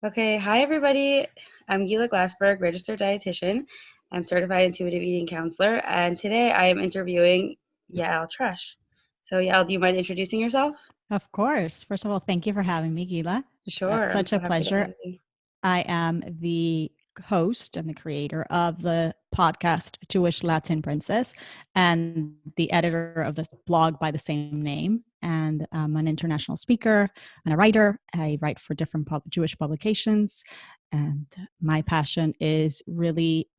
Okay, hi everybody. I'm Gila Glassberg, registered dietitian and certified intuitive eating counselor. And today I am interviewing Yael Trusch. So, Yael, do you mind introducing yourself? Of course. First of all, thank you for having me, Gila. It's Sure, I'm such so a happy to pleasure. have you. I am the host and the creator of the podcast Jewish Latin Princess and the editor of the blog by the same name. And I'm an international speaker and a writer. I write for different Jewish publications. And my passion is really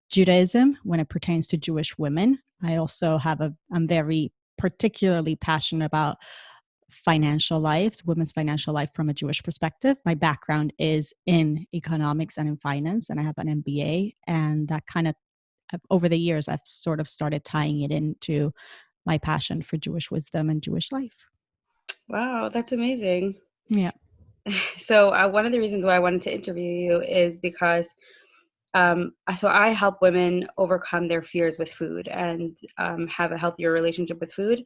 Judaism when it pertains to Jewish women. I'm very particularly passionate about women's financial life from a Jewish perspective. My background is in economics and in finance, and I have an MBA. And that kind of, over the years, I've sort of started tying it into my passion for Jewish wisdom and Jewish life. Wow, that's amazing. Yeah. So, one of the reasons why I wanted to interview you is because so I help women overcome their fears with food and have a healthier relationship with food.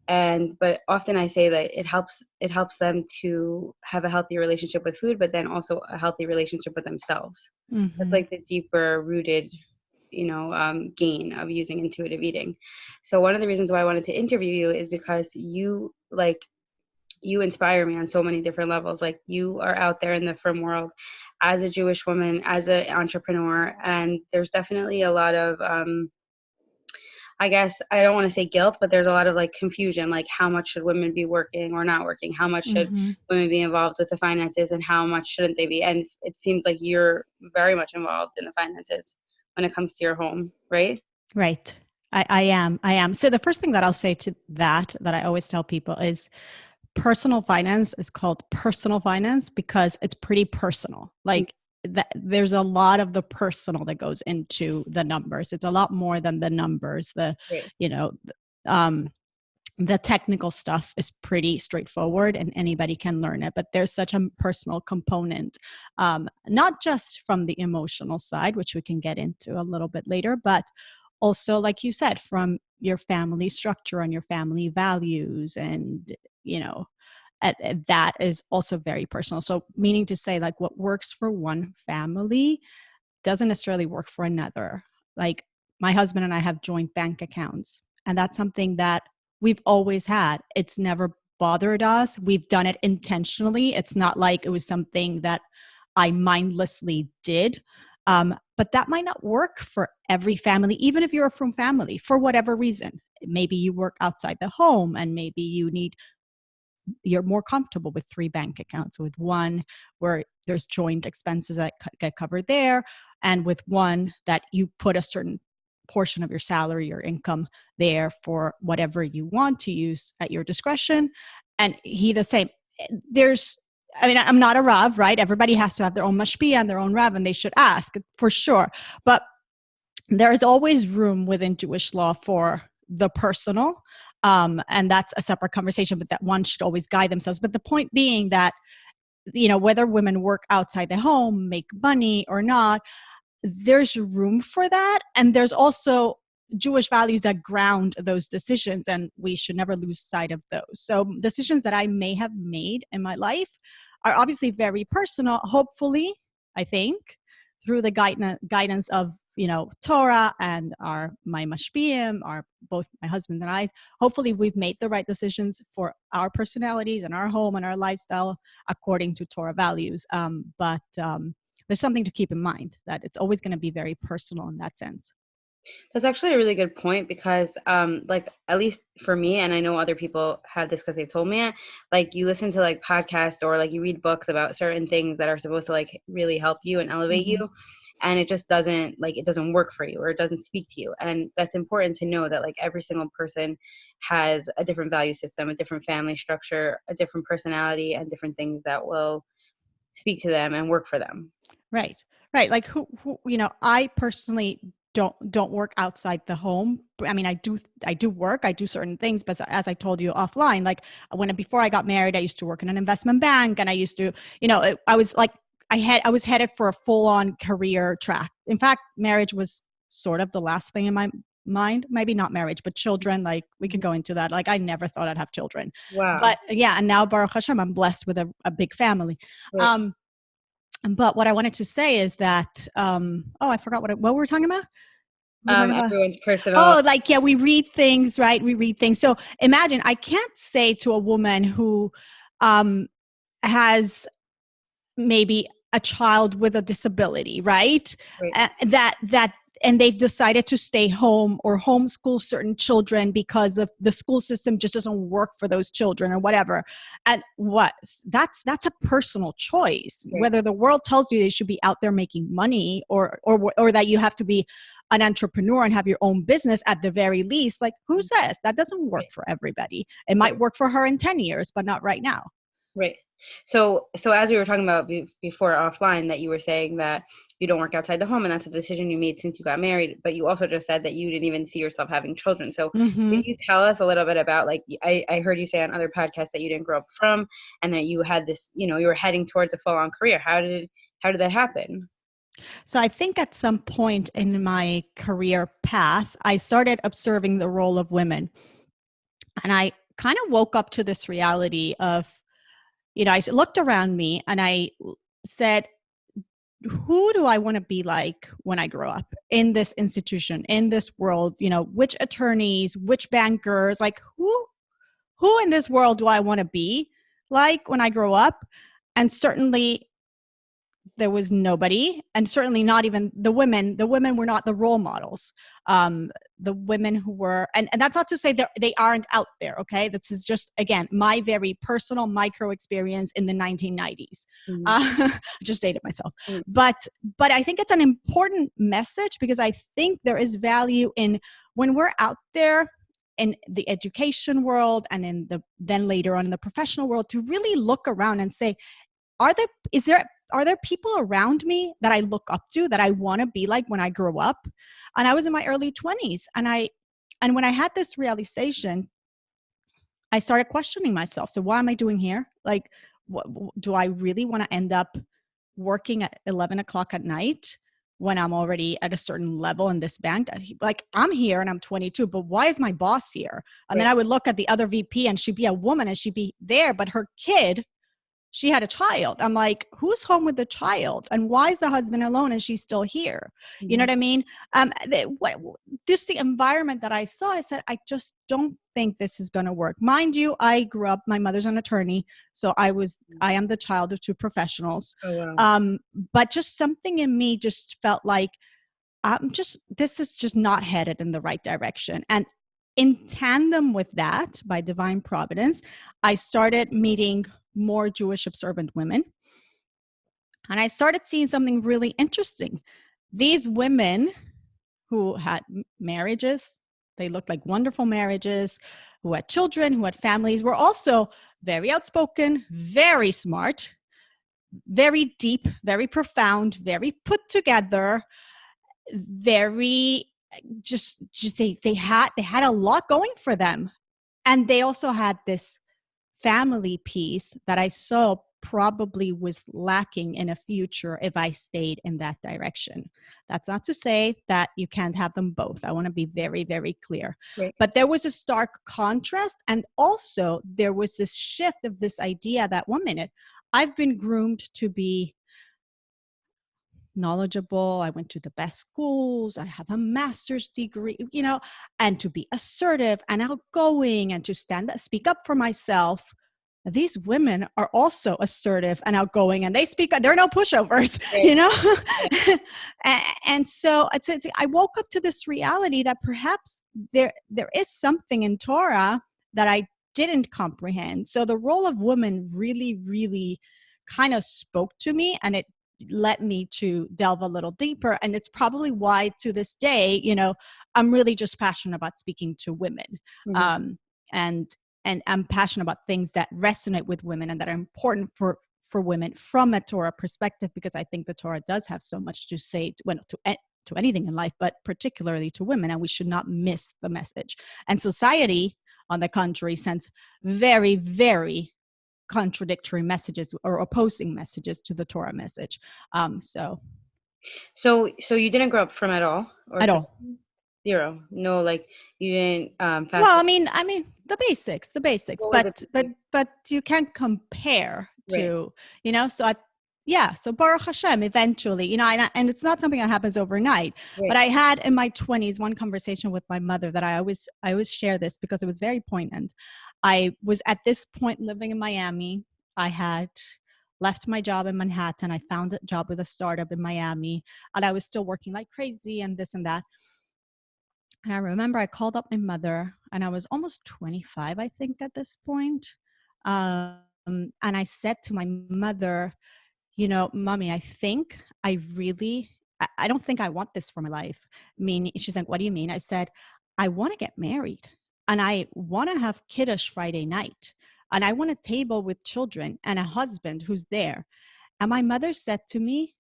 But often I say that it helps them to have a healthy relationship with food, but then also a healthy relationship with themselves. That's Mm-hmm. like the deeper rooted gain of using intuitive eating. So one of the reasons why I wanted to interview you is because you inspire me on so many different levels. Like, you are out there in the firm world as a Jewish woman, as an entrepreneur, and there's definitely a lot of I guess I don't want to say guilt, but there's a lot of like confusion, like how much should women be working or not working? How much should Mm-hmm. women be involved with the finances and how much shouldn't they be? And it seems like you're very much involved in the finances when it comes to your home, right? Right. I am. I am. So the first thing that I'll say to that I always tell people is personal finance is called personal finance because it's pretty personal. Like that, there's a lot of the personal that goes into the numbers. It's a lot more than the numbers. Right. You know, um, the technical stuff is pretty straightforward and anybody can learn it, but there's such a personal component, not just from the emotional side, which we can get into a little bit later, but also, like you said, from your family structure and your family values. And, you know, that is also very personal. So, meaning to say, like, what works for one family doesn't necessarily work for another. Like, my husband and I have joint bank accounts, and that's something that we've always had. It's never bothered us. We've done it intentionally. It's not like it was something that I mindlessly did. But that might not work for every family, even if you're from family, for whatever reason. Maybe you work outside the home and maybe you're more comfortable with three bank accounts, with one where there's joint expenses that get covered there, and with one that you put a certain portion of your salary or income there for whatever you want to use at your discretion. And he the same. There's I mean, I'm not a Rav, right? Everybody has to have their own mashpia and their own Rav, and they should ask for sure. But there is always room within Jewish law for the personal. And that's a separate conversation, but that one should always guide themselves. But the point being that, whether women work outside the home, make money or not, there's room for that. And there's also Jewish values that ground those decisions, and we should never lose sight of those. So, decisions that I may have made in my life are obviously very personal, hopefully, I think, through the guidance of Torah and my mashpiyim, our both my husband and I. Hopefully, we've made the right decisions for our personalities and our home and our lifestyle according to Torah values. But there's something to keep in mind, that it's always going to be very personal in that sense. That's actually a really good point because, like, at least for me, and I know other people have this because they told me it, like, you listen to like podcasts or like you read books about certain things that are supposed to like really help you and elevate you, Mm-hmm. and it just doesn't work for you or it doesn't speak to you. And that's important to know that like every single person has a different value system, a different family structure, a different personality, and different things that will speak to them and work for them. Right. Right. Like who I personally don't work outside the home. I mean, I do work, I do certain things, but as I told you offline, like before I got married, I used to work in an investment bank, and I used to, I was like, I was headed for a full on career track. In fact, marriage was sort of the last thing in my mind. Maybe not marriage, but children. Like, we could go into that. Like, I never thought I'd have children, Wow. but yeah. And now, Baruch Hashem, I'm blessed with a big family. Right. Um, But what I wanted to say is that, I forgot what we were talking about. We're talking about, Everyone's personal. oh, like, yeah, we read things, right? We read things. So imagine, I can't say to a woman who um, has maybe a child with a disability, right? Right, That and they've decided to stay home or homeschool certain children because the school system just doesn't work for those children or whatever. And what that's a personal choice. right, Whether the world tells you they should be out there making money, or that you have to be an entrepreneur and have your own business at the very least, like, who says that doesn't work right, for everybody? It right. might work for her in 10 years, but not right now. Right. So as we were talking about before offline, that you were saying that you don't work outside the home, and that's a decision you made since you got married. But you also just said that you didn't even see yourself having children. So Mm-hmm. can you tell us a little bit about, like, I heard you say on other podcasts that you didn't grow up from, and that you had this, you were heading towards a full-on career. How did that happen? So I think at some point in my career path, I started observing the role of women. And I kind of woke up to this reality of, I looked around me and I said, who do I want to be like when I grow up in this institution, in this world? Which attorneys, which bankers, like, who in this world do I want to be like when I grow up? And certainly there was nobody, and certainly not even the women. The women were not the role models. The women who were, and that's not to say that they aren't out there. Okay, this is just, again, my very personal micro experience in the 1990s. Mm-hmm. I just dated myself, but I think it's an important message, because I think there is value in, when we're out there in the education world and then later on in the professional world, to really look around and say, are there people around me that I look up to, that I want to be like when I grow up? And I was in my early 20s, and when I had this realization, I started questioning myself. So what am I doing here? Like, do I really want to end up working at 11 o'clock at night when I'm already at a certain level in this bank? Like, I'm here and I'm 22, but why is my boss here? And then Right. I would look at the other VP, and she'd be a woman and she'd be there, but her kid, she had a child. I'm like, who's home with the child? And why is the husband alone and she's still here? You know Mm-hmm. what I mean? Just the environment that I saw, I said, I just don't think this is going to work. Mind you, I grew up, my mother's an attorney. So I am the child of two professionals. Oh, wow. But just something in me just felt like, this is just not headed in the right direction. And in tandem with that, by divine providence, I started meeting more Jewish observant women. And I started seeing something really interesting. These women who had marriages, they looked like wonderful marriages, who had children, who had families, were also very outspoken, very smart, very deep, very profound, very put together, very just they had a lot going for them. And they also had this family piece that I saw probably was lacking in a future if I stayed in that direction. That's not to say that you can't have them both. I want to be very, very clear. Right. But there was a stark contrast. And also there was this shift of this idea that, 1 minute, I've been groomed to be knowledgeable. I went to the best schools. I have a master's degree, and to be assertive and outgoing and to speak up for myself. These women are also assertive and outgoing, and they speak. They're no pushovers, Right. and, so I woke up to this reality that perhaps there is something in Torah that I didn't comprehend. So the role of women really, really kind of spoke to me, and it led me to delve a little deeper. And it's probably why to this day, I'm really just passionate about speaking to women. Mm-hmm. And I'm passionate about things that resonate with women and that are important for women from a Torah perspective, because I think the Torah does have so much to say to anything in life, but particularly to women, and we should not miss the message. And society, on the contrary, sends very, very contradictory messages or opposing messages to the Torah message. So you didn't grow up from at all, or at all. zero? No, like, you didn't Well, I mean, the basics, What were but the basics? you can't compare Right. to, so Yeah, so Baruch Hashem, eventually, and it's not something that happens overnight. But Right. I had in my 20s one conversation with my mother that I always share this because it was very poignant. I was at this point living in Miami. I had left my job in Manhattan. I found a job with a startup in Miami, and I was still working like crazy and this and that. And I remember I called up my mother, and I was almost 25, I think, at this point. And I said to my mother, Mommy, I think I don't think I want this for my life. I mean, she's like, what do you mean? I said, I want to get married, and I want to have kiddush Friday night, and I want a table with children and a husband who's there. And my mother said to me,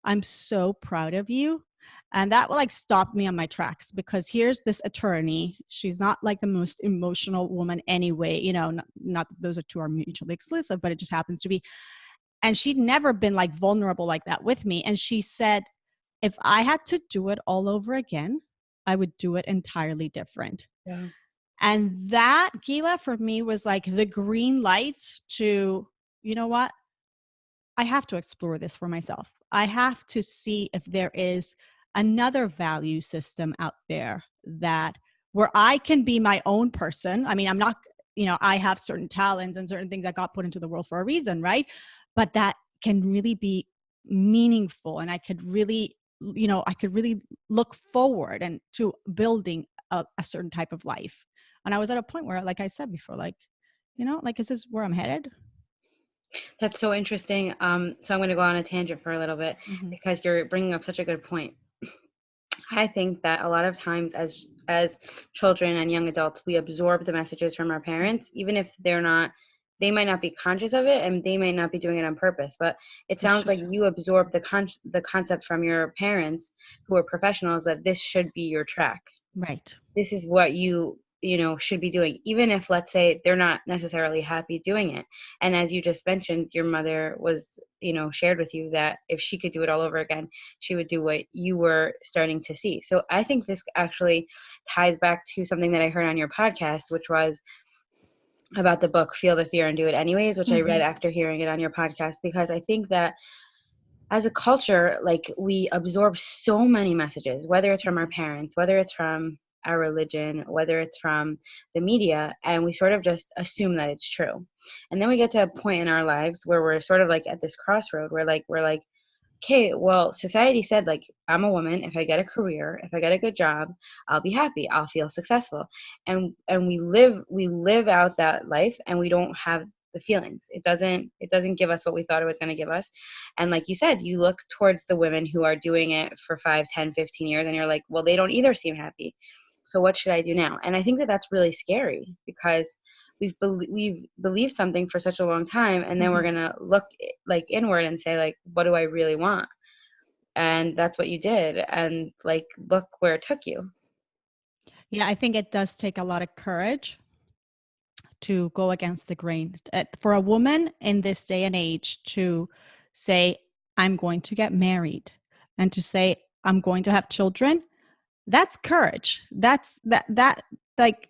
I'm so proud of you. And that like stopped me on my tracks, because here's this attorney. She's not like the most emotional woman anyway, not that those are two are mutually exclusive, but it just happens to be. And she'd never been like vulnerable like that with me. And she said, if I had to do it all over again, I would do it entirely different. Yeah. And that, Gila, for me was like the green light to, you know what? I have to explore this for myself. I have to see if there is another value system out there that where I can be my own person. I mean, I'm not, I have certain talents and certain things that got put into the world for a reason, right? But that can really be meaningful, and I could really, look forward and to building a certain type of life. And I was at a point where, like I said before, like, is this where I'm headed? That's so interesting. So I'm going to go on a tangent for a little bit Mm-hmm. because you're bringing up such a good point. I think that a lot of times as children and young adults, we absorb the messages from our parents, even if they might not be conscious of it and they might not be doing it on purpose. But it For sounds sure. like you absorb the concept from your parents who are professionals that this should be your track. Right. This is what you should be doing, even if, let's say, they're not necessarily happy doing it. And as you just mentioned, your mother was shared with you that if she could do it all over again, she would do what you were starting to see. So I think this actually ties back to something that I heard on your podcast, which was about the book Feel the Fear and Do It Anyways, which I read Mm-hmm. after hearing it on your podcast, because I think that as a culture, like, we absorb so many messages, whether it's from our parents, whether it's from our religion, whether it's from the media, and we sort of just assume that it's true. And then we get to a point in our lives where we're sort of like at this crossroad where we're like, okay, well, society said, like, I'm a woman. If I get a career, if I get a good job, I'll be happy. I'll feel successful. And we live out that life, and we don't have the feelings. It doesn't give us what we thought it was going to give us. And like you said, you look towards the women who are doing it for 5, 10, 15 years, and you're like, well, they don't either seem happy. So what should I do now? And I think that that's really scary because we've believed something for such a long time, and then we're Mm-hmm. gonna look like inward and say, like, what do I really want? And that's what you did, and like, look where it took you. Yeah, I think it does take a lot of courage to go against the grain. For a woman in this day and age to say, I'm going to get married, and to say, I'm going to have children, that's courage. Like,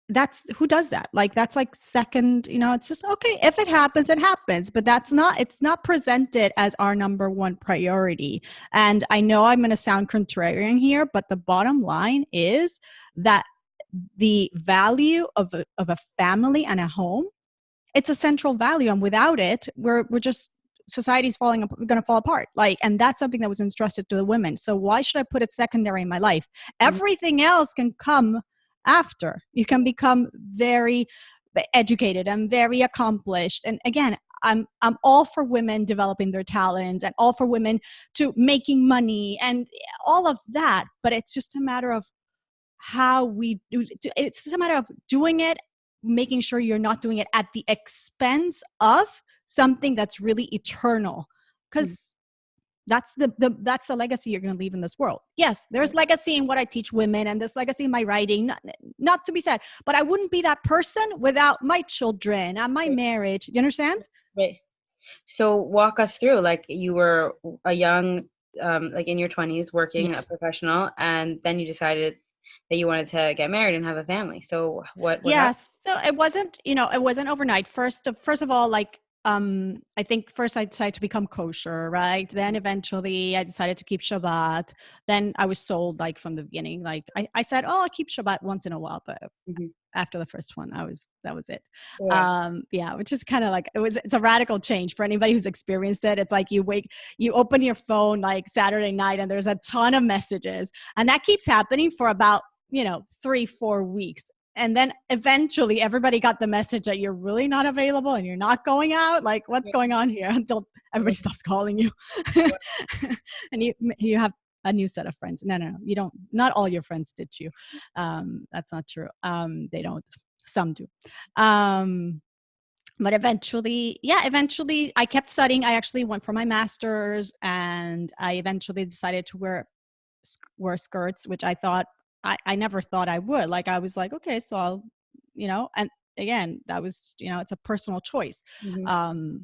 that's who does that? Like, that's like second, it's just, okay, if it happens, it happens. But it's not presented as our number one priority. And I know I'm going to sound contrarian here, but the bottom line is that the value of a family and a home, it's a central value, and without it, we're just, society's going to fall apart. Like, and that's something that was entrusted to the women. So why should I put it secondary in my life? Mhm. Everything else can come after. You can become very educated and very accomplished. And again, I'm all for women developing their talents, and all for women to making money and all of that. But it's just a matter of how we do. It's just a matter of doing it, making sure you're not doing it at the expense of something that's really eternal, Mhm. because that's the legacy you're going to leave in this world. Yes, there's legacy in what I teach women, and there's legacy in my writing, not to be said, but I wouldn't be that person without my children and my Right. marriage. Do you understand? Right. So walk us through, like, you were a young, like in your 20s, working Yeah. a professional, and then you decided that you wanted to get married and have a family. So what happened? Yes. So it wasn't overnight. First of all, like, I think first I decided to become kosher, right? Then eventually I decided to keep Shabbat. Then I was sold like from the beginning. Like I said, oh, I'll keep Shabbat once in a while, but Mm-hmm. after the first one, that was it. Wow. Yeah, which is kind of like it's a radical change for anybody who's experienced it. It's like you open your phone like Saturday night and there's a ton of messages, and that keeps happening for about 3-4 weeks. And then eventually everybody got the message that you're really not available and you're not going out. Like, what's going on here? Until everybody stops calling you. And you have a new set of friends. No, you don't. Not all your friends ditch you. That's not true. They don't. Some do. But eventually I kept studying. I actually went for my master's, and I eventually decided to wear skirts, which I never thought I would. Like, I was like, okay, so I'll, and again, that was, it's a personal choice. Mm-hmm.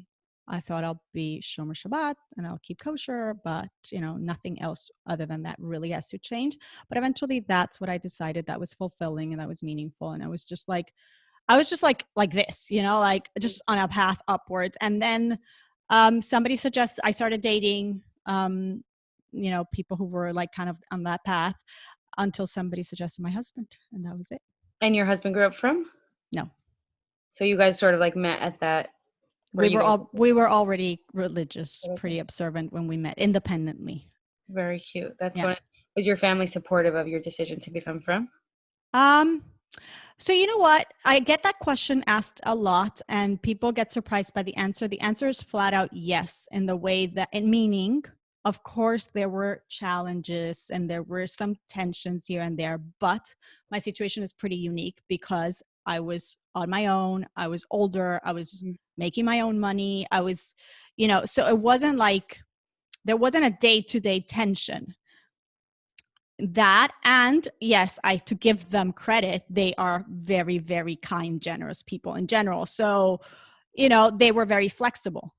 I thought I'll be Shomer Shabbat and I'll keep kosher, but nothing else other than that really has to change. But eventually that's what I decided that was fulfilling and that was meaningful. And I was just like this, like just on a path upwards. And then somebody suggests I started dating, people who were like kind of on that path until somebody suggested my husband, and that was it. And your husband grew up from? No. So you guys sort of like met at that. We were already religious, pretty observant when we met independently. Very cute. That's yeah. Was your family supportive of your decision to become from? So you know what? I get that question asked a lot, and people get surprised by the answer. The answer is flat out yes, in the way that, in meaning, of course, there were challenges and there were some tensions here and there, but my situation is pretty unique because I was on my own. I was older. I was making my own money. I was, so it wasn't like there wasn't a day-to-day tension. That, and yes, to give them credit, they are very, very kind, generous people in general. So, they were very flexible.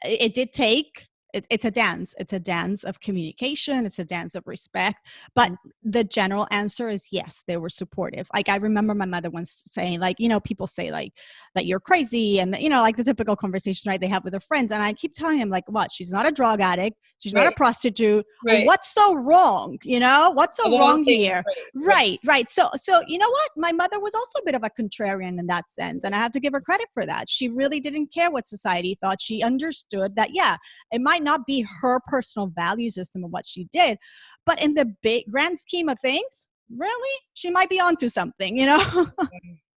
It did take, it's a dance. It's a dance of communication. It's a dance of respect. But the general answer is yes, they were supportive. Like, I remember my mother once saying, like, people say like that you're crazy, and like the typical conversation, right, they have with their friends. And I keep telling him, like, what? She's not a drug addict. She's not a prostitute. Right. What's so wrong? What's so wrong here? Right. So you know what? My mother was also a bit of a contrarian in that sense, and I have to give her credit for that. She really didn't care what society thought. She understood that, yeah, it might not be her personal value system of what she did, but in the big grand scheme of things, really, she might be onto something,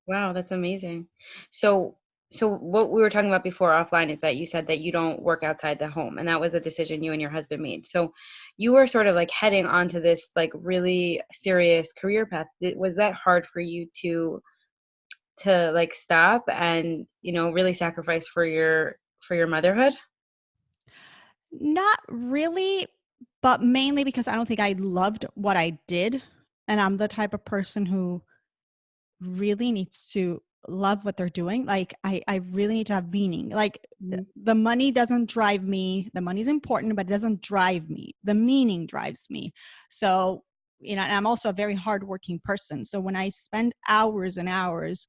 Wow, that's amazing. So what we were talking about before offline is that you said that you don't work outside the home, and that was a decision you and your husband made. So you were sort of like heading onto this like really serious career path. Was that hard for you to like stop and really sacrifice for your motherhood? Not really, but mainly because I don't think I loved what I did, and I'm the type of person who really needs to love what they're doing. Like, I really need to have meaning. Like, the money doesn't drive me. The money's important, but it doesn't drive me. The meaning drives me. So, and I'm also a very hardworking person. So when I spend hours and hours,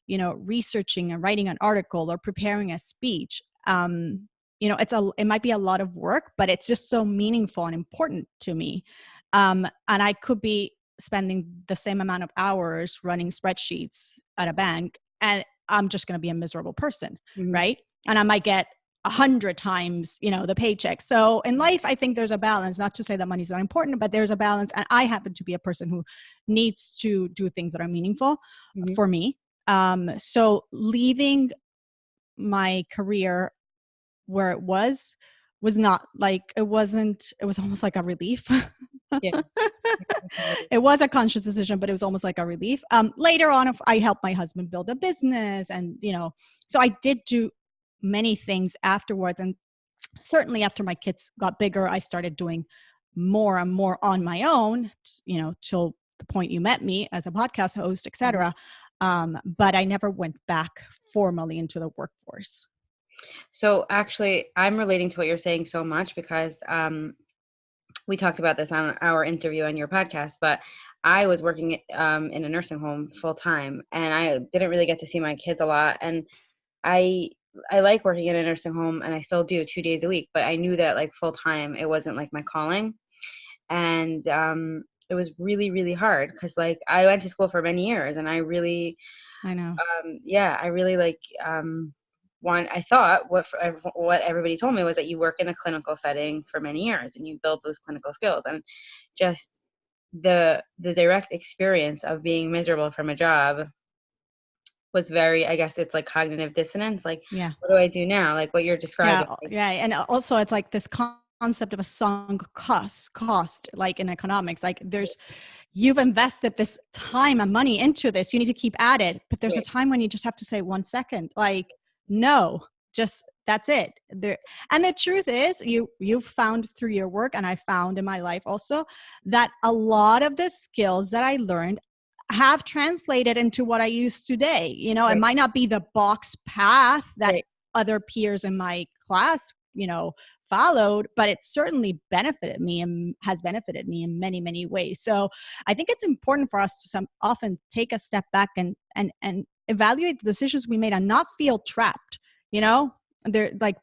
researching and writing an article or preparing a speech, it might be a lot of work, but it's just so meaningful and important to me. And I could be spending the same amount of hours running spreadsheets at a bank, and I'm just going to be a miserable person, right? And I might get 100 times, the paycheck. So in life, I think there's a balance. Not to say that money's not important, but there's a balance. And I happen to be a person who needs to do things that are meaningful for me. So leaving my career where it was not like, it was almost like a relief. Yeah. It was a conscious decision, but it was almost like a relief. Later on, I helped my husband build a business, and so I did do many things afterwards. And certainly after my kids got bigger, I started doing more and more on my own, till the point you met me as a podcast host, etc. But I never went back formally into the workforce. So actually, I'm relating to what you're saying so much because we talked about this on our interview on your podcast, but I was working in a nursing home full time, and I didn't really get to see my kids a lot. And I I like working in a nursing home, and I still do 2 days a week, but I knew that like full time, it wasn't like my calling. And it was really, really hard because like I went to school for many years, and I really, I know. yeah, I really like, I thought what everybody told me was that you work in a clinical setting for many years and you build those clinical skills, and just the direct experience of being miserable from a job was very, I guess it's like cognitive dissonance. Like, Yeah. what do I do now? Like what you're describing. Like, Yeah. And also it's like this concept of a sunk cost, like in economics, like you've invested this time and money into this. You need to keep at it. But there's a right, time when you just have to say 1 second, like, no, just that's it. There, and the truth is, you found through your work, and I found in my life also, that a lot of the skills that I learned have translated into what I use today. It right, might not be the box path that right. other peers in my class, followed, but it certainly benefited me and has benefited me in many, many ways. So I think it's important for us to often take a step back and evaluate the decisions we made and not feel trapped. They're like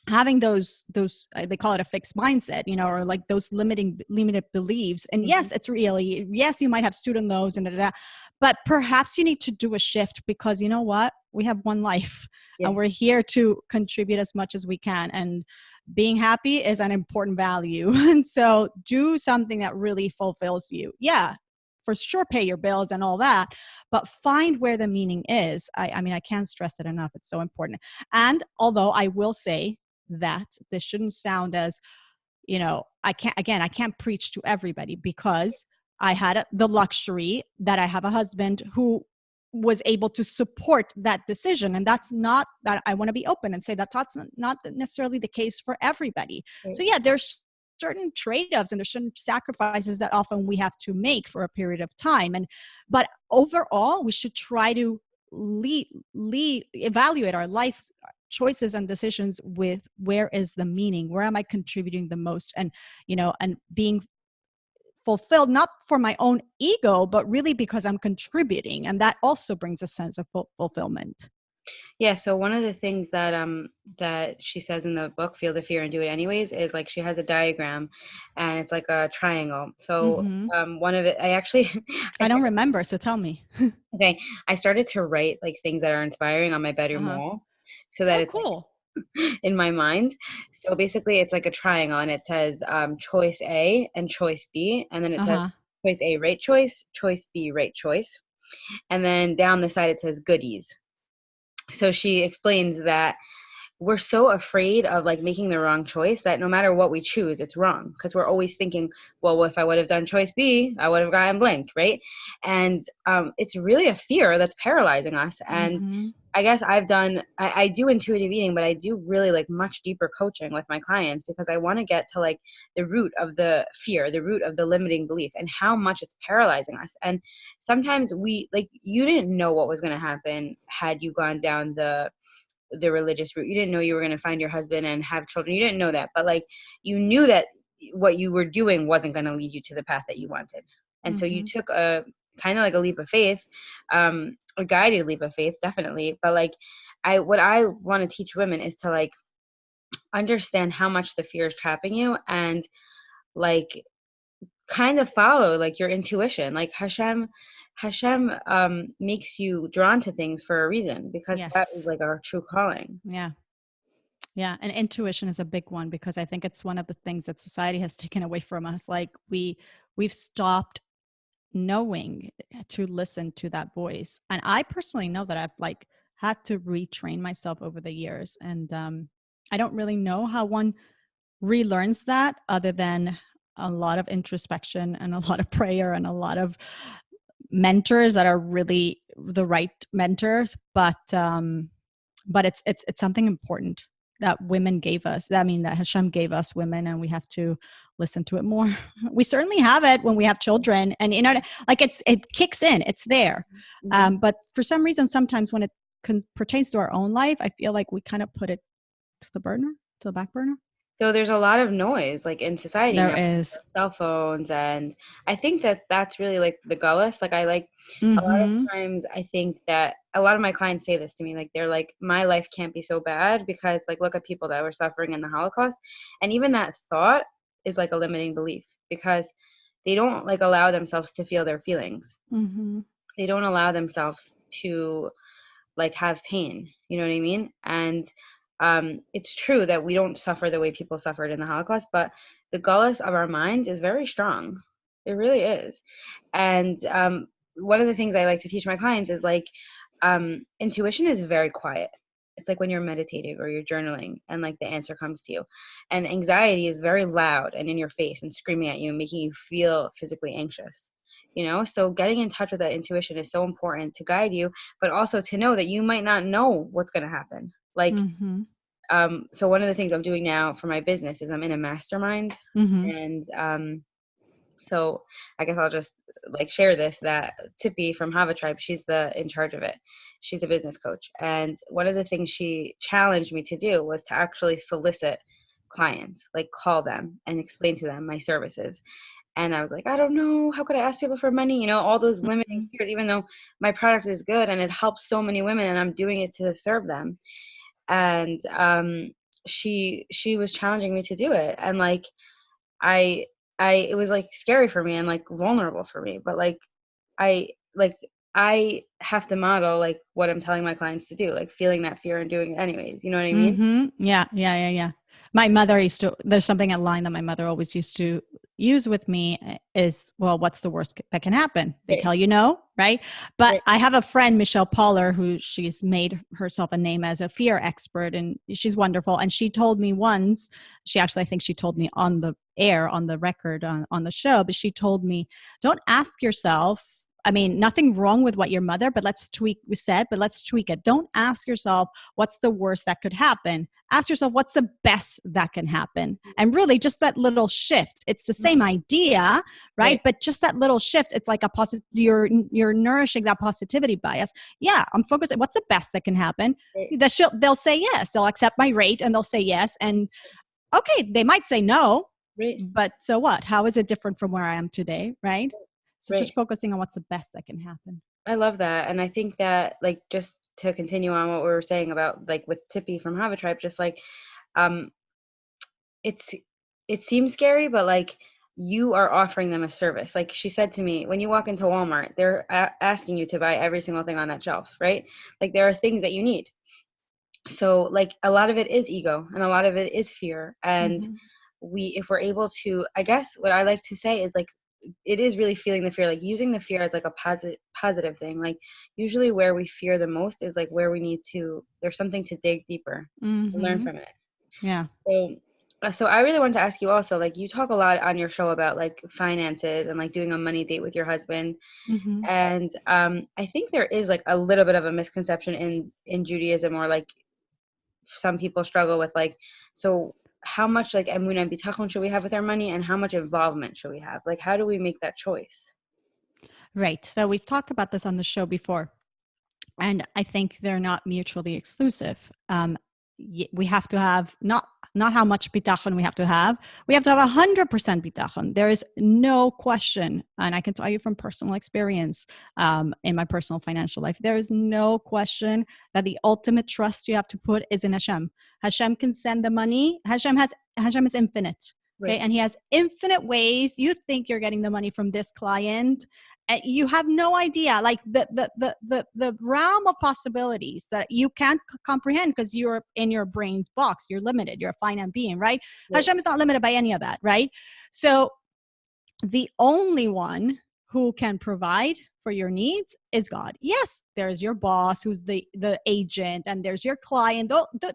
having those they call it a fixed mindset, or like those limited beliefs. And Hmm. yes, it's really, yes, you might have student loans and but perhaps you need to do a shift, because you know what, we have one life and Yeah. we're here to contribute as much as we can, and being happy is an important value. And so do something that really fulfills you. Yeah, for sure, pay your bills and all that, but find where the meaning is. I mean, I can't stress it enough. It's so important. And although I will say that this shouldn't sound as, I can't preach to everybody, because I had the luxury that I have a husband who was able to support that decision. And that's not that, I want to be open and say that that's not necessarily the case for everybody. Right. So yeah, there's certain trade-offs and there's certain sacrifices that often we have to make for a period of time. But overall, we should try to evaluate our life choices and decisions with, where is the meaning, where am I contributing the most, and being fulfilled, not for my own ego, but really because I'm contributing. And that also brings a sense of fulfillment. Yeah, so one of the things that she says in the book, Feel the Fear and Do It Anyways, is like she has a diagram, and it's like a triangle. So Mm-hmm. one of it, I actually I I don't started, remember, so tell me. okay, I started to write like things that are inspiring on my bedroom Uh-huh. wall, so that Oh, it's cool. like in my mind. So basically it's like a triangle, and it says choice A and choice B, and then it says Uh-huh. choice A, right choice, choice B, right choice, and then down the side it says goodies. So she explains that we're so afraid of like making the wrong choice that no matter what we choose, it's wrong, because we're always thinking, well, if I would have done choice B, I would have gotten blank, right? And it's really a fear that's paralyzing us. And Mm-hmm. I guess I do intuitive eating, but I do really like much deeper coaching with my clients, because I want to get to like the root of the fear, the root of the limiting belief, and how much it's paralyzing us. And sometimes we, like, you didn't know what was going to happen had you gone down the religious route. You didn't know you were going to find your husband and have children. You didn't know that, but like you knew that what you were doing wasn't going to lead you to the path that you wanted. And so you Mm-hmm. took a kind of like a leap of faith, a guided leap of faith, definitely. But like what I want to teach women is to like understand how much the fear is trapping you, and like kind of follow like your intuition. Like Hashem makes you drawn to things for a reason, because that is Yes. like our true calling. Yeah. Yeah, and intuition is a big one, because I think it's one of the things that society has taken away from us. Like we've stopped knowing to listen to that voice. And I personally know that I've like had to retrain myself over the years. And I don't really know how one relearns that, other than a lot of introspection and a lot of prayer and a lot of mentors that are really the right mentors. But it's something important that women gave us. I mean, that Hashem gave us women, and we have to listen to it more. We certainly have it when we have children, and like it kicks in, it's there. Mhm. But for some reason, sometimes when it pertains to our own life, I feel like we kind of put it to the back burner. So there's a lot of noise like in society There now, is. cell phones, and I think that that's really like the gullus. Like I like a lot of Mm-hmm. times I think that a lot of my clients say this to me, like they're like, my life can't be so bad because like look at people that were suffering in the Holocaust, and even that thought is like a limiting belief because they don't like allow themselves to feel their feelings. Mm-hmm. They don't allow themselves to like have pain, you know what I mean? And it's true that we don't suffer the way people suffered in the Holocaust, but the gullus of our minds is very strong. It really is. And one of the things I like to teach my clients is like intuition is very quiet. It's like when you're meditating or you're journaling and like the answer comes to you. And anxiety is very loud and in your face and screaming at you and making you feel physically anxious. You know, so getting in touch with that intuition is so important to guide you, but also to know that you might not know what's going to happen. Like, Mm-hmm. so one of the things I'm doing now for my business is I'm in a mastermind, Mm-hmm. and so I guess I'll just like share this that Tippy from Hava Tribe, she's the in charge of it. She's a business coach, and one of the things she challenged me to do was to actually solicit clients, like call them and explain to them my services. And I was like, I don't know, how could I ask people for money? You know, all those limiting Mm-hmm. fears, even though my product is good and it helps so many women and I'm doing it to serve them. And she was challenging me to do it. And like I it was like scary for me and like vulnerable for me. But I like I have to model like what I'm telling my clients to do, like feeling that fear and doing it anyways. You know what I mean? Mm-hmm. Yeah, yeah, yeah, yeah. My mother used to, there's something, a line that my mother always used to use with me is, well, what's the worst that can happen? They Right, tell you no, right? But right, I have a friend, Michelle Poller, who she's made herself a name as a fear expert, and she's wonderful. And she told me once, she actually, I think she told me on the air, on the record, on the show, but she told me, don't ask yourself, I mean, nothing wrong with what your mother, but let's tweak, we said, but let's tweak it. Don't ask yourself, what's the worst that could happen? Ask yourself, what's the best that can happen? And really, just that little shift. It's the same idea, right? right, But just that little shift, it's like a positive, you're nourishing that positivity bias. Yeah, I'm focused on what's the best that can happen. right, They'll say yes. They'll accept my rate and they'll say yes. And okay, they might say no, right, but so what? How is it different from where I am today, right? So right. just focusing on what's the best that can happen. I love that. And I think that like just to continue on what we were saying about like with Tippy from Hava Tribe, just like um it's it seems scary, but like you are offering them a service. Like she said to me, when you walk into Walmart, they're asking you to buy every single thing on that shelf, right? Like there are things that you need. So like a lot of it is ego and a lot of it is fear. And Mm-hmm. we if we're able to, I guess what I like to say is like it is really feeling the fear, like using the fear as like a positive thing. Like usually where we fear the most is like where we need to, there's something to dig deeper and learn Mm-hmm. from it. Yeah. So so I really wanted to ask you also, like you talk a lot on your show about like finances and like doing a money date with your husband. Mm-hmm. And I think there is like a little bit of a misconception in Judaism, or like some people struggle with like, so how much like emunah and bitachon should we have with our money, and how much involvement should we have? Like how do we make that choice? Right. So we've talked about this on the show before, and I think they're not mutually exclusive. We have to have not how much bitachon we have to have. We have to have 100% bitachon. There is no question, and I can tell you from personal experience in my personal financial life, there is no question that the ultimate trust you have to put is in Hashem. Hashem can send the money. Hashem is infinite. Okay, Right, and he has infinite ways. You think you're getting the money from this client, you have no idea, like the realm of possibilities that you can't comprehend because you're in your brain's box. You're limited. You're a finite being, right? right, Hashem is not limited by any of that, right? So the only one who can provide for your needs is God. Yes, there's your boss who's the agent, and there's your client.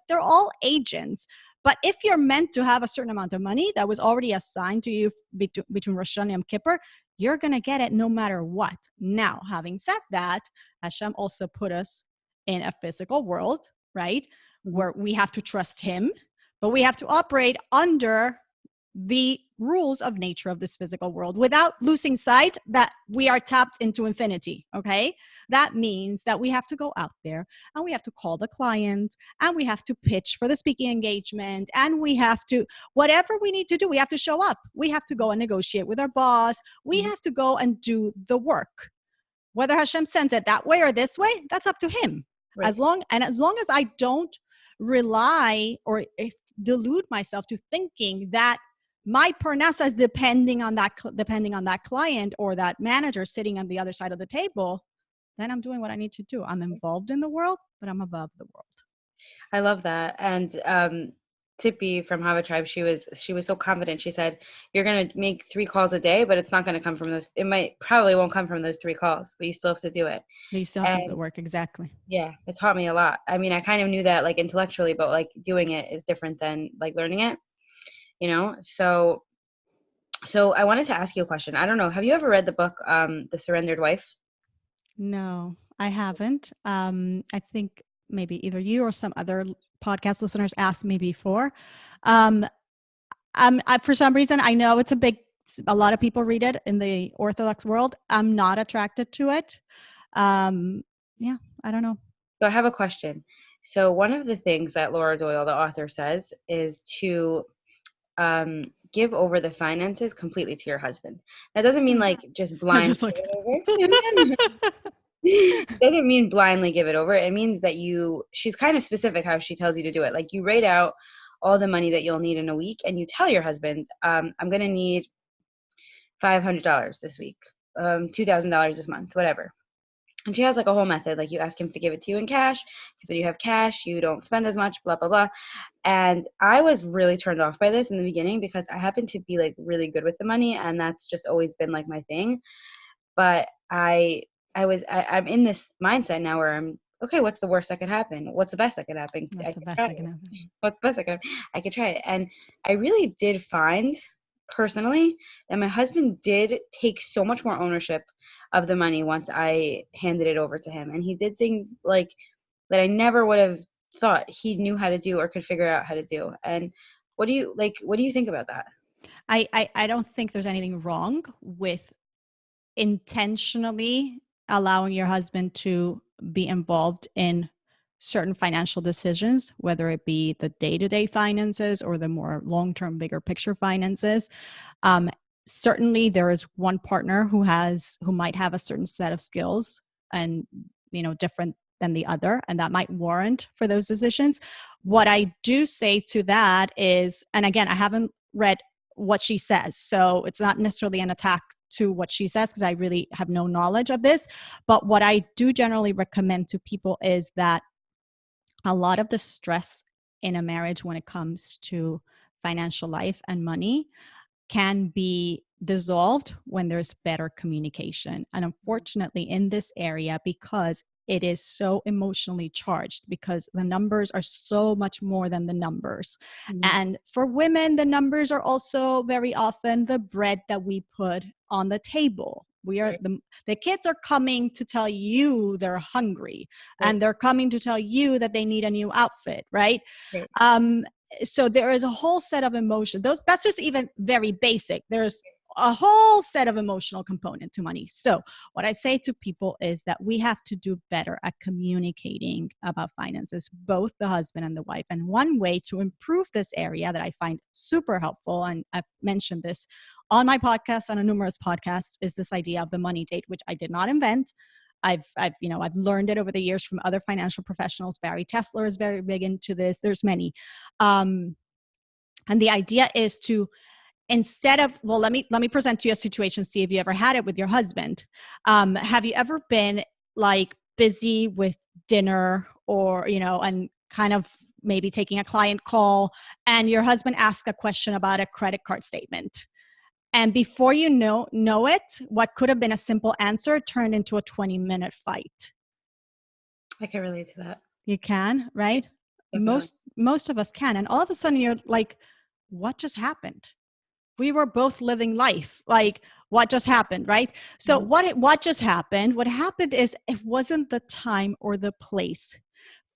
They're all agents. But if you're meant to have a certain amount of money that was already assigned to you between Rosh Hashanah and Yom Kippur, you're going to get it no matter what. Now, having said that, Hashem also put us in a physical world, right? mm-hmm. Where we have to trust him, but we have to operate under the rules of nature of this physical world without losing sight that we are tapped into infinity. Okay. That means that we have to go out there and we have to call the client and we have to pitch for the speaking engagement and we have to, whatever we need to do, we have to show up. We have to go and negotiate with our boss. We have to go and do the work. Whether Hashem sends it that way or this way, that's up to him. Right. As long as I don't rely or delude myself to thinking that my parnasa is depending on that client or that manager sitting on the other side of the table, then I'm doing what I need to do. I'm involved in the world, but I'm above the world. I love that. And Tippy from Hava Tribe, she was so confident. She said, "You're gonna make 3 calls a day, but it's not gonna come from those. It probably won't come from those 3 calls, but you still have to do it." You still have to do the work, exactly. Yeah, it taught me a lot. I mean, I kind of knew that like intellectually, but like doing it is different than like learning it. So I wanted to ask you a question. I don't know. Have you ever read the book, The Surrendered Wife? No, I haven't. I think maybe either you or some other podcast listeners asked me before. For some reason, I know a lot of people read it in the Orthodox world. I'm not attracted to it. Yeah, I don't know. So I have a question. So one of the things that Laura Doyle, the author, says is to give over the finances completely to your husband. That doesn't mean like just blindly give it over. Doesn't mean blindly give it over. It means that she's kind of specific how she tells you to do it. Like you write out all the money that you'll need in a week and you tell your husband, I'm going to need $500 this week, $2,000 this month, whatever. And she has like a whole method. Like you ask him to give it to you in cash because when you have cash, you don't spend as much, blah, blah, blah. And I was really turned off by this in the beginning because I happen to be like really good with the money and that's just always been like my thing. But I'm in this mindset now where I'm, okay, what's the worst that could happen? What's the best that could happen? What's the best that can happen? What's the best that could happen? I could try it. And I really did find personally that my husband did take so much more ownership of the money once I handed it over to him. And he did things like that I never would have thought he knew how to do or could figure out how to do. And what do you think about that? I don't think there's anything wrong with intentionally allowing your husband to be involved in certain financial decisions, whether it be the day-to-day finances or the more long-term, bigger picture finances. Certainly there is one partner who might have a certain set of skills and, different than the other, and that might warrant for those decisions. What I do say to that is, and again, I haven't read what she says, so it's not necessarily an attack to what she says because I really have no knowledge of this. But what I do generally recommend to people is that a lot of the stress in a marriage when it comes to financial life and money can be dissolved when there's better communication. And unfortunately, in this area, because it is so emotionally charged, because the numbers are so much more than the numbers. Mm-hmm. And for women, the numbers are also very often the bread that we put on the table. We are the kids are coming to tell you they're hungry, and they're coming to tell you that they need a new outfit, right? So there is a whole set of emotion. That's just even very basic. There's a whole set of emotional component to money. So what I say to people is that we have to do better at communicating about finances, both the husband and the wife. And one way to improve this area that I find super helpful, and I've mentioned this on my podcast, on a numerous podcasts, is this idea of the money date, which I did not invent. I've learned it over the years from other financial professionals. Barry Tesler is very big into this. There's many. And the idea is to, instead of, well, let me present you a situation, see if you ever had it with your husband. Have you ever been like busy with dinner or, and kind of maybe taking a client call and your husband asks a question about a credit card statement? And before you know it, what could have been a simple answer turned into a 20-minute fight. I can relate to that. You can, right? Definitely. Most of us can. And all of a sudden you're like, what just happened? We were both living life. Like, what just happened, right? So what just happened? What happened is it wasn't the time or the place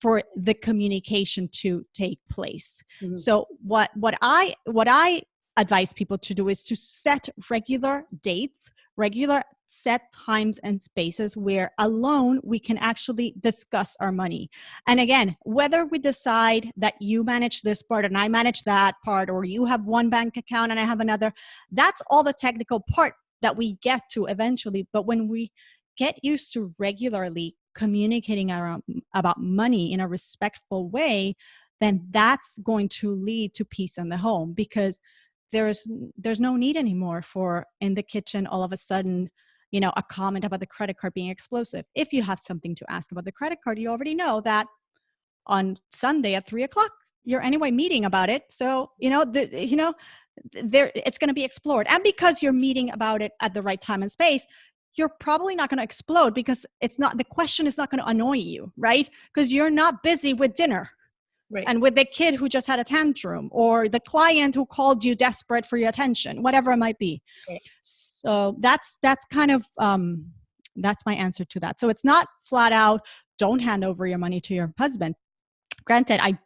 for the communication to take place. Mm-hmm. So what I advise people to do is to set regular dates, regular set times and spaces where alone we can actually discuss our money. And again, whether we decide that you manage this part and I manage that part, or you have one bank account and I have another, that's all the technical part that we get to eventually. But when we get used to regularly communicating about money in a respectful way, then that's going to lead to peace in the home, because there's no need anymore for in the kitchen all of a sudden, a comment about the credit card being explosive. If you have something to ask about the credit card, you already know that on Sunday at 3:00 you're anyway meeting about it. So it's going to be explored. And because you're meeting about it at the right time and space, you're probably not going to explode, because the question is not going to annoy you, right? Because you're not busy with dinner. Right. And with the kid who just had a tantrum, or the client who called you desperate for your attention, whatever it might be. Right. So that's kind of, that's my answer to that. So it's not flat out, don't hand over your money to your husband. Granted, I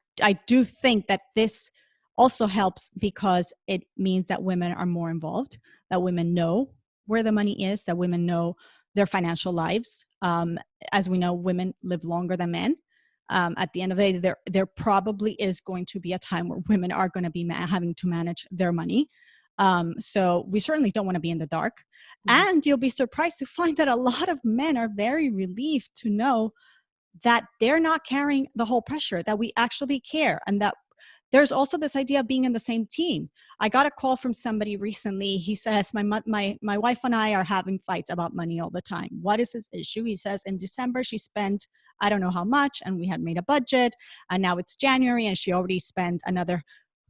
do think that this also helps, because it means that women are more involved, that women know where the money is, that women know their financial lives. As we know, women live longer than men. At the end of the day, there probably is going to be a time where women are going to be having to manage their money. So we certainly don't want to be in the dark. Mm-hmm. And you'll be surprised to find that a lot of men are very relieved to know that they're not carrying the whole pressure, that we actually care, and that there's also this idea of being in the same team. I got a call from somebody recently. He says, my wife and I are having fights about money all the time. What is his issue? He says, in December, she spent, I don't know how much, and we had made a budget, and now it's January, and she already spent another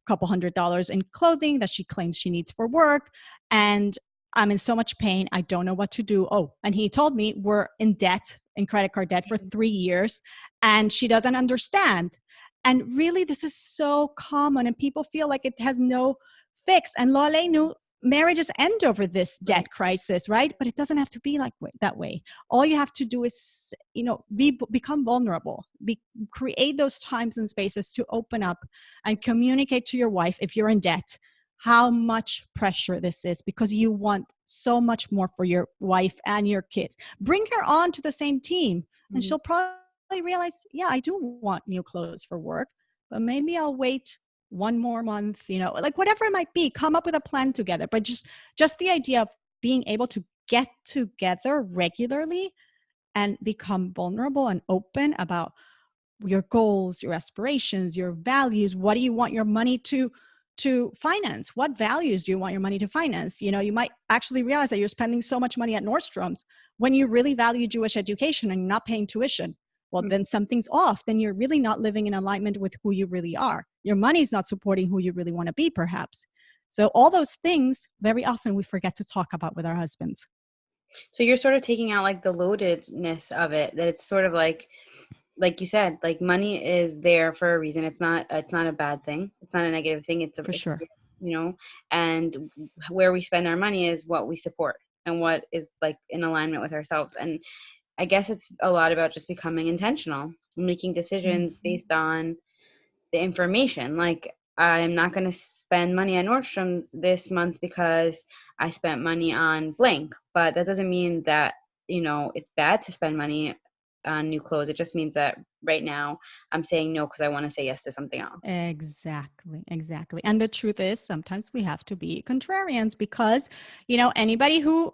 couple $100 in clothing that she claims she needs for work. And I'm in so much pain. I don't know what to do. Oh, and he told me we're in debt, in credit card debt for 3 years, and she doesn't understand. And really, this is so common, and people feel like it has no fix. And lo aleinu, marriages end over this debt crisis, right? But it doesn't have to be that way. All you have to do is, become vulnerable, create those times and spaces to open up and communicate to your wife, if you're in debt, how much pressure this is, because you want so much more for your wife and your kids. Bring her on to the same team, and she'll probably realize, yeah, I do want new clothes for work, but maybe I'll wait one more month, whatever it might be. Come up with a plan together. But just the idea of being able to get together regularly and become vulnerable and open about your goals, your aspirations, your values. What do you want your money to finance? What values do you want your money to finance? You might actually realize that you're spending so much money at Nordstrom's when you really value Jewish education and you're not paying tuition. Well, then something's off. Then you're really not living in alignment with who you really are. Your money's not supporting who you really want to be, perhaps. So all those things, very often we forget to talk about with our husbands. So you're sort of taking out the loadedness of it, that it's sort of like you said, money is there for a reason. It's not a bad thing. It's not a negative thing. It's for sure. And where we spend our money is what we support and what is in alignment with ourselves. And I guess it's a lot about just becoming intentional, making decisions based on the information. I'm not going to spend money at Nordstrom's this month because I spent money on blank, but that doesn't mean that, it's bad to spend money on new clothes. It just means that right now I'm saying no because I want to say yes to something else. Exactly. And the truth is, sometimes we have to be contrarians, because, anybody who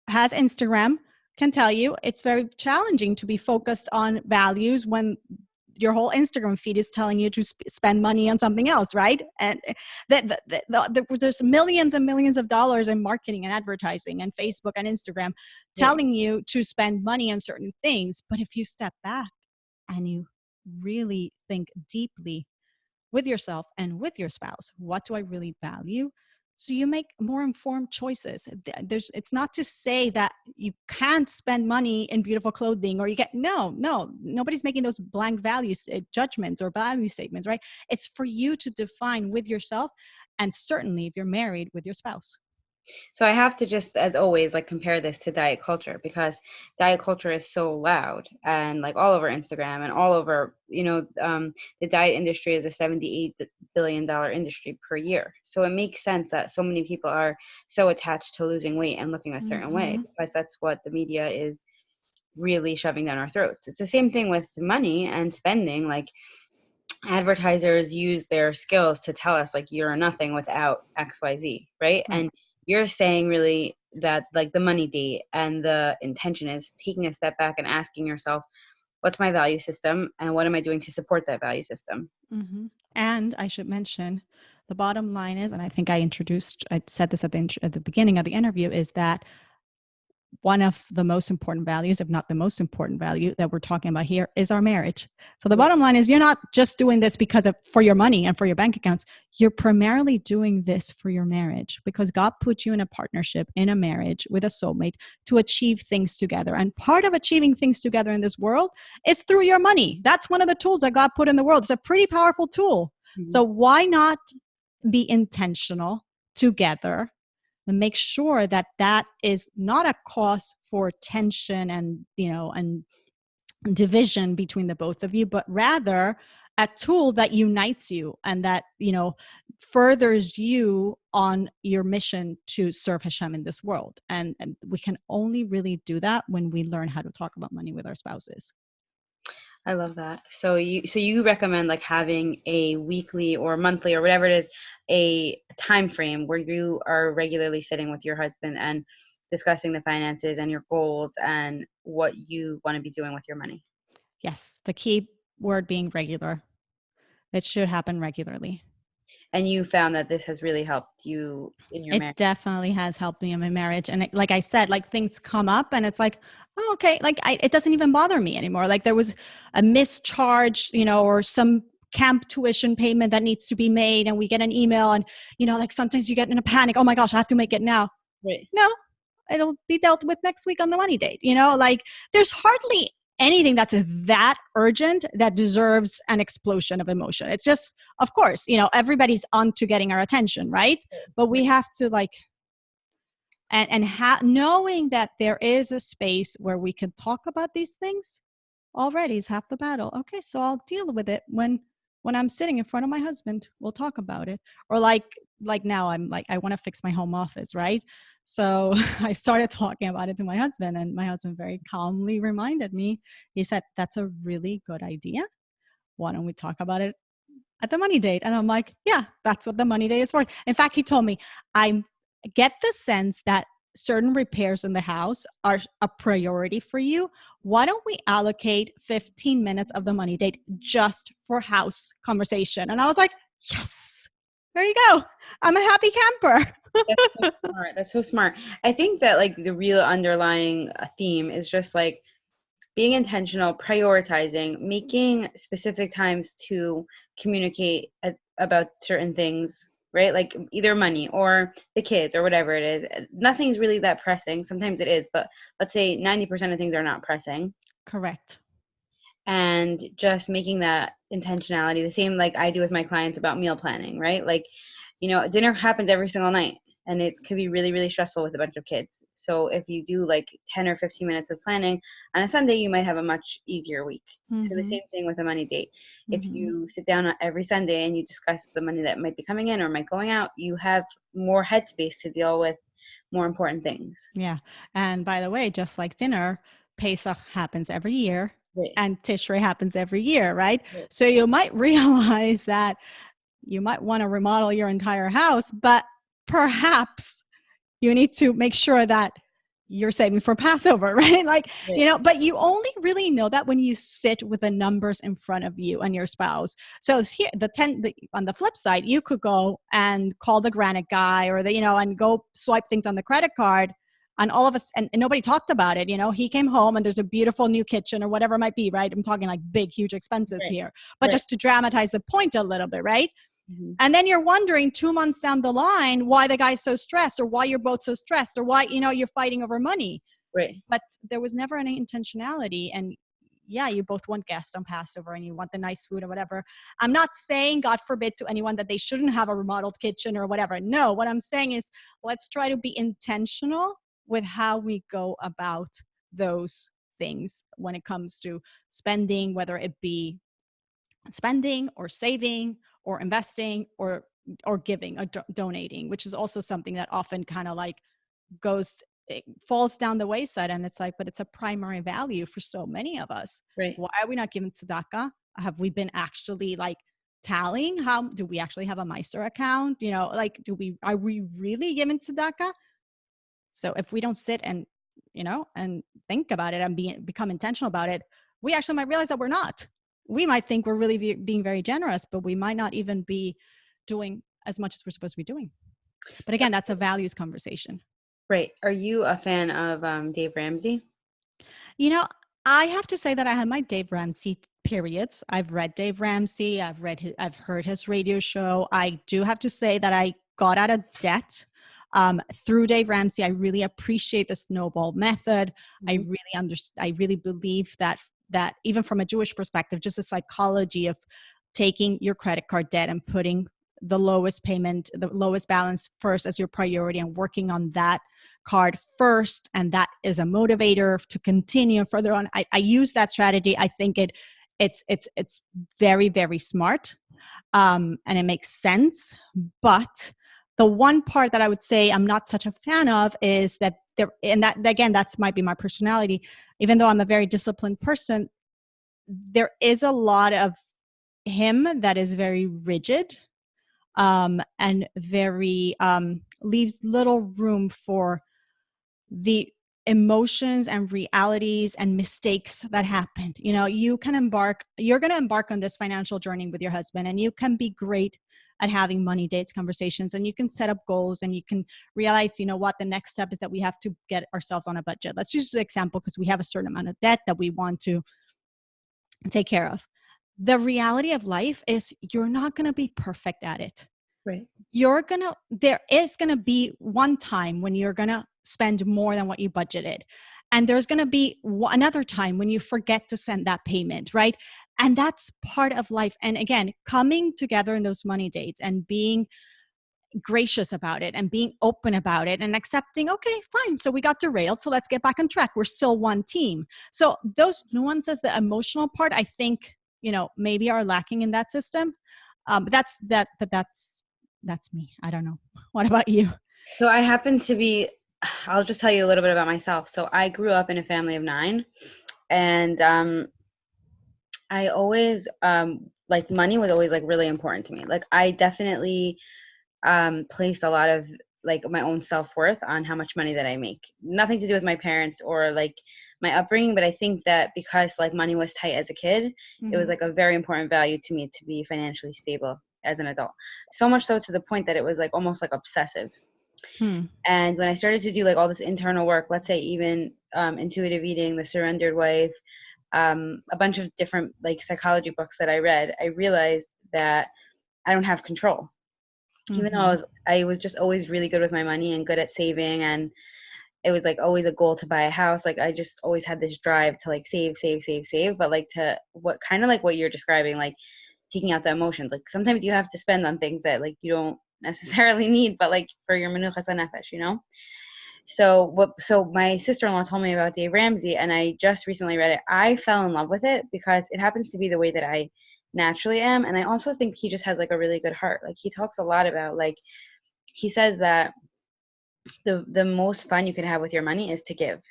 has Instagram can tell you it's very challenging to be focused on values when your whole Instagram feed is telling you to spend money on something else, right? And there's millions and millions of dollars in marketing and advertising and Facebook and Instagram telling you to spend money on certain things. But if you step back and you really think deeply with yourself and with your spouse, what do I really value? So you make more informed choices. It's not to say that you can't spend money in beautiful clothing, or you get, no, nobody's making those blank values, judgments or value statements, right? It's for you to define with yourself, and certainly if you're married, with your spouse. So I have to just, as always, like compare this to diet culture, because diet culture is so loud and like all over Instagram and all over, the diet industry is a $78 billion industry per year. So it makes sense that so many people are so attached to losing weight and looking a certain way, Mm-hmm. because that's what the media is really shoving down our throats. It's the same thing with money and spending. Like, advertisers use their skills to tell us like you're nothing without XYZ, right? Right. And you're saying really that like the money date and the intention is taking a step back and asking yourself, what's my value system and what am I doing to support that value system? Mm-hmm. And I should mention, the bottom line is, and I think I said this at the beginning of the interview, is that one of the most important values, if not the most important value that we're talking about here, is our marriage. So the Right. bottom line is, you're not just doing this for your money and for your bank accounts. You're primarily doing this for your marriage, because God put you in a partnership, in a marriage with a soulmate, to achieve things together. And part of achieving things together in this world is through your money. That's one of the tools that God put in the world. It's a pretty powerful tool. Mhm. So why not be intentional together and make sure that that is not a cause for tension and division between the both of you, but rather a tool that unites you and that furthers you on your mission to serve Hashem in this world. And we can only really do that when we learn how to talk about money with our spouses. I love that. So you recommend like having a weekly or monthly or whatever it is, a time frame where you are regularly sitting with your husband and discussing the finances and your goals and what you want to be doing with your money. Yes, the key word being regular. It should happen regularly. And you found that this has really helped you in your It marriage. definitely has helped me in my marriage. And like I said, like things come up and it's like, oh, okay. Like it doesn't even bother me anymore. Like there was a mischarge, or some camp tuition payment that needs to be made. And we get an email and, like sometimes you get in a panic. Oh my gosh, I have to make it now. Right. No, it'll be dealt with next week on the money date. Like there's hardly anything that's that urgent that deserves an explosion of emotion. It's just, of course, everybody's on to getting our attention, right? But we Right. have to like, knowing that there is a space where we can talk about these things already is half the battle. Okay, so I'll deal with it when I'm sitting in front of my husband. We'll talk about it. Or like now I'm like, I want to fix my home office, right? So I started talking about it to my husband, and my husband very calmly reminded me. He said, "That's a really good idea. Why don't we talk about it at the money date?" And I'm like, "Yeah, that's what the money date is for." In fact, he told me, I get the sense that certain repairs in the house are a priority for you. Why don't we allocate 15 minutes of the money date just for house conversation? And I was like, yes, there you go. I'm a happy camper. That's so smart. That's so smart. I think that like the real underlying theme is just like being intentional, prioritizing, making specific times to communicate about certain things, right? Like either money or the kids or whatever it is. Nothing's really that pressing. Sometimes it is, but let's say 90% of things are not pressing. Correct. And just making that intentionality the same like I do with my clients about meal planning, right? Like, dinner happens every single night and it could be really, really stressful with a bunch of kids. So if you do like 10 or 15 minutes of planning on a Sunday, you might have a much easier week. So the Mm-hmm. same thing with a money date. If Mm-hmm. you sit down every Sunday and you discuss the money that might be coming in or might going out, you have more headspace to deal with more important things. Yeah. And by the way, just like dinner, Pesach happens every year Right. and Tishrei happens every year, right? Right. So you might realize that you might want to remodel your entire house, but perhaps you need to make sure that you're saving for Passover, right? Like, Right. but you only really know that when you sit with the numbers in front of you and your spouse. So here, on the flip side, you could go and call the granite guy or and go swipe things on the credit card. And all of us, and nobody talked about it. He came home and there's a beautiful new kitchen or whatever it might be, right? I'm talking like big, huge expenses Right. here, but Right. just to dramatize the point a little bit, right? Mhm. And then you're wondering 2 months down the line why the guy's so stressed or why you're both so stressed or why, you're fighting over money. Right. But there was never any intentionality. And yeah, you both want guests on Passover and you want the nice food or whatever. I'm not saying, God forbid, to anyone that they shouldn't have a remodeled kitchen or whatever. No, what I'm saying is let's try to be intentional with how we go about those things when it comes to spending, whether it be spending or saving or investing or giving or donating, which is also something that often kind of like goes it falls down the wayside. And it's like, but it's a primary value for so many of us. Right. Why are we not giving tzedakah? Have we been actually like tallying? How do we actually have a Meiser account? You know, like are we really giving tzedakah? So if we don't sit and, you know, and think about it and become intentional about it, we actually might realize that we're not. We might think we're really being very generous, but we might not even be doing as much as we're supposed to be doing. But again, that's a values conversation. Right. Are you a fan of Dave Ramsey? You know, I have to say that I had my Dave Ramsey periods. I've read Dave Ramsey. I've heard his radio show. I do have to say that I got out of debt through Dave Ramsey. I really appreciate the snowball method. Mm-hmm. I really believe that even from a Jewish perspective, just the psychology of taking your credit card debt and putting the lowest payment, the lowest balance first as your priority and working on that card first. And that is a motivator to continue further on. I use that strategy. I think it's very, very smart. And it makes sense. But the one part that I would say I'm not such a fan of is that and that again, that's might be my personality. Even though I'm a very disciplined person, there is a lot of him that is very rigid and very leaves little room for the emotions and realities and mistakes that happened. You know, you're going to embark on this financial journey with your husband, and you can be great at having money dates conversations, and you can set up goals, and you can realize, you know what, the next step is that we have to get ourselves on a budget. Let's use an example because we have a certain amount of debt that we want to take care of. The reality of life is you're not going to be perfect at it. Right. There is going to be one time when you're going to spend more than what you budgeted. And there's going to be another time when you forget to send that payment, right? And that's part of life. And again, coming together in those money dates and being gracious about it and being open about it and accepting, okay, fine. So we got derailed. So let's get back on track. We're still one team. So those nuances, the emotional part, I think, you know, maybe are lacking in that system. But that's me. I don't know. What about you? So I happen to be, I'll just tell you a little bit about myself. So I grew up in a family of 9, and I always like money was always like really important to me. Like I definitely placed a lot of like my own self-worth on how much money that I make. Nothing to do with my parents or like my upbringing, but I think that because like money was tight as a kid, it was like a very important value to me to be financially stable as an adult. So much so to the point that it was like almost like obsessive. And when I started to do like all this internal work, let's say even intuitive eating, the surrendered wife, a bunch of different like psychology books that I read, I realized that I don't have control. Even though I was just always really good with my money and good at saving, and it was like always a goal to buy a house. Like I just always had this drive to like save, but like to what kind of like what you're describing, like taking out the emotions. Like sometimes you have to spend on things that like you don't necessarily need, but like for your menuchas nefesh, you know? So my sister-in-law told me about Dave Ramsey, and I just recently read it. I fell in love with it because it happens to be the way that I naturally am, and I also think he just has like a really good heart. Like he talks a lot about like he says that the most fun you can have with your money is to give.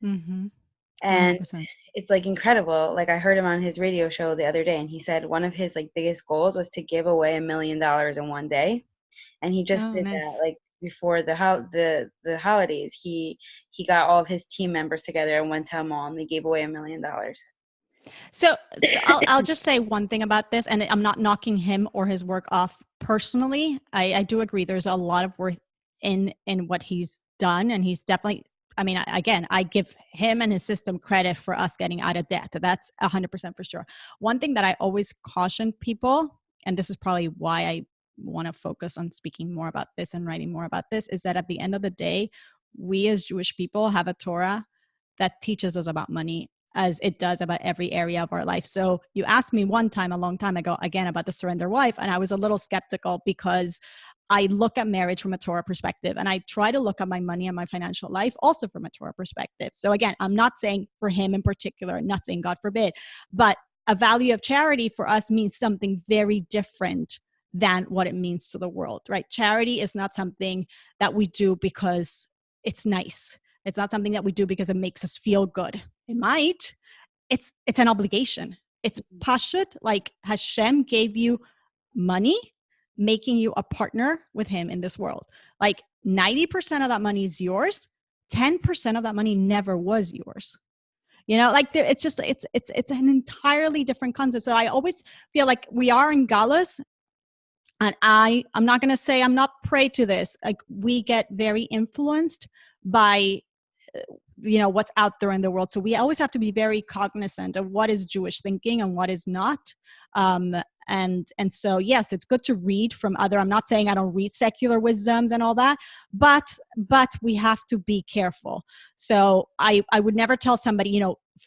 And 100%. it's like incredible. Like I heard him on his radio show the other day, and he said one of his like biggest goals was to give away $1 million in one day, and he just Oh, did that nice. like before the holidays. He got all of his team members together and went to a mall, and they gave away $1 million. So I'll just say one thing about this, and I'm not knocking him or his work off personally. I do agree. There's a lot of worth in what he's done, and he's definitely. I mean, again, I give him and his system credit for us getting out of debt. That's 100% for sure. One thing that I always caution people, and this is probably why I want to focus on speaking more about this and writing more about this, is that at the end of the day, we as Jewish people have a Torah that teaches us about money as it does about every area of our life. So you asked me one time, a long time ago, again, about the surrender wife, and I was a little skeptical because I look at marriage from a Torah perspective, and I try to look at my money and my financial life also from a Torah perspective. So again, I'm not saying for him in particular, nothing, God forbid, but a value of charity for us means something very different than what it means to the world, right? Charity is not something that we do because it's nice. It's not something that we do because it makes us feel good. It might. It's an obligation. It's pashut, like Hashem gave you money, making you a partner with him in this world. Like 90% of that money is yours. 10% of that money never was yours. Like it's just it's an entirely different concept. So I always feel like we are in galas, and I'm not going to say I'm not prey to this. Like we get very influenced by what's out there in the world. So we always have to be very cognizant of what is Jewish thinking and what is not. And so yes, it's good to read from other. I'm not saying I don't read secular wisdoms and all that, but we have to be careful. So I would never tell somebody,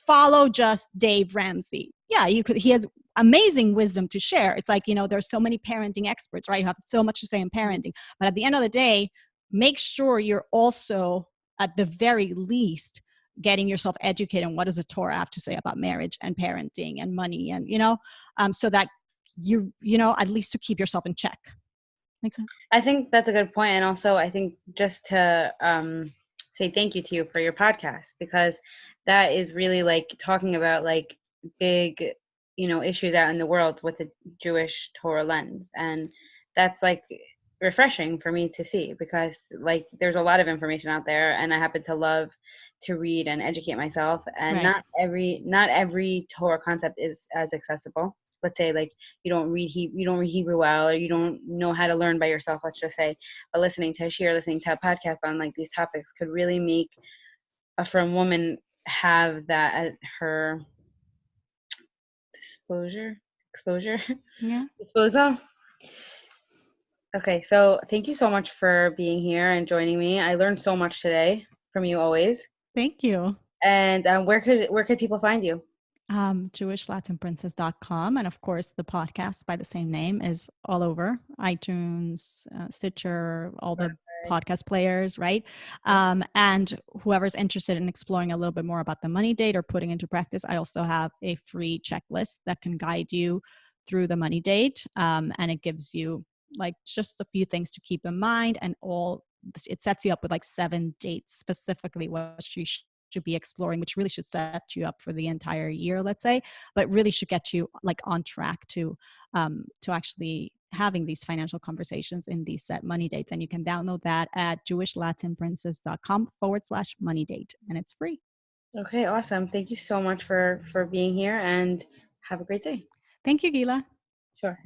follow just Dave Ramsey. Yeah, you could. He has amazing wisdom to share. It's like, there's so many parenting experts, right? You have so much to say in parenting, but at the end of the day, make sure you're also, at the very least, getting yourself educated on what does the Torah have to say about marriage and parenting and money, and so that at least to keep yourself in check. Make sense? I think that's a good point. And also I think just to say thank you to you for your podcast, because that is really like talking about like big issues out in the world with the Jewish Torah lens, and that's like refreshing for me to see, because like there's a lot of information out there, and I happen to love to read and educate myself, and Right. not every Torah concept is as accessible. Let's say like you don't read Hebrew well, or you don't know how to learn by yourself, let's just say, but listening to a shir, listening to a podcast on like these topics could really make a frum woman have that at her exposure Yeah. disposal. Okay, so thank you so much for being here and joining me. I learned so much today from you always. Thank you. And where could people find you? JewishLatinPrincess.com. And of course, the podcast by the same name is all over iTunes, Stitcher, all the podcast players, right? And whoever's interested in exploring a little bit more about the money date or putting into practice, I also have a free checklist that can guide you through the money date. And it gives you like just a few things to keep in mind, and it sets you up with like 7 dates specifically what you should be exploring, which really should set you up for the entire year, let's say, but really should get you like on track to actually having these financial conversations in these set money dates. And you can download that at JewishLatinPrincess.com/money date, and it's free. Okay, awesome. Thank you so much for being here, and have a great day. Thank you, Gila. Sure.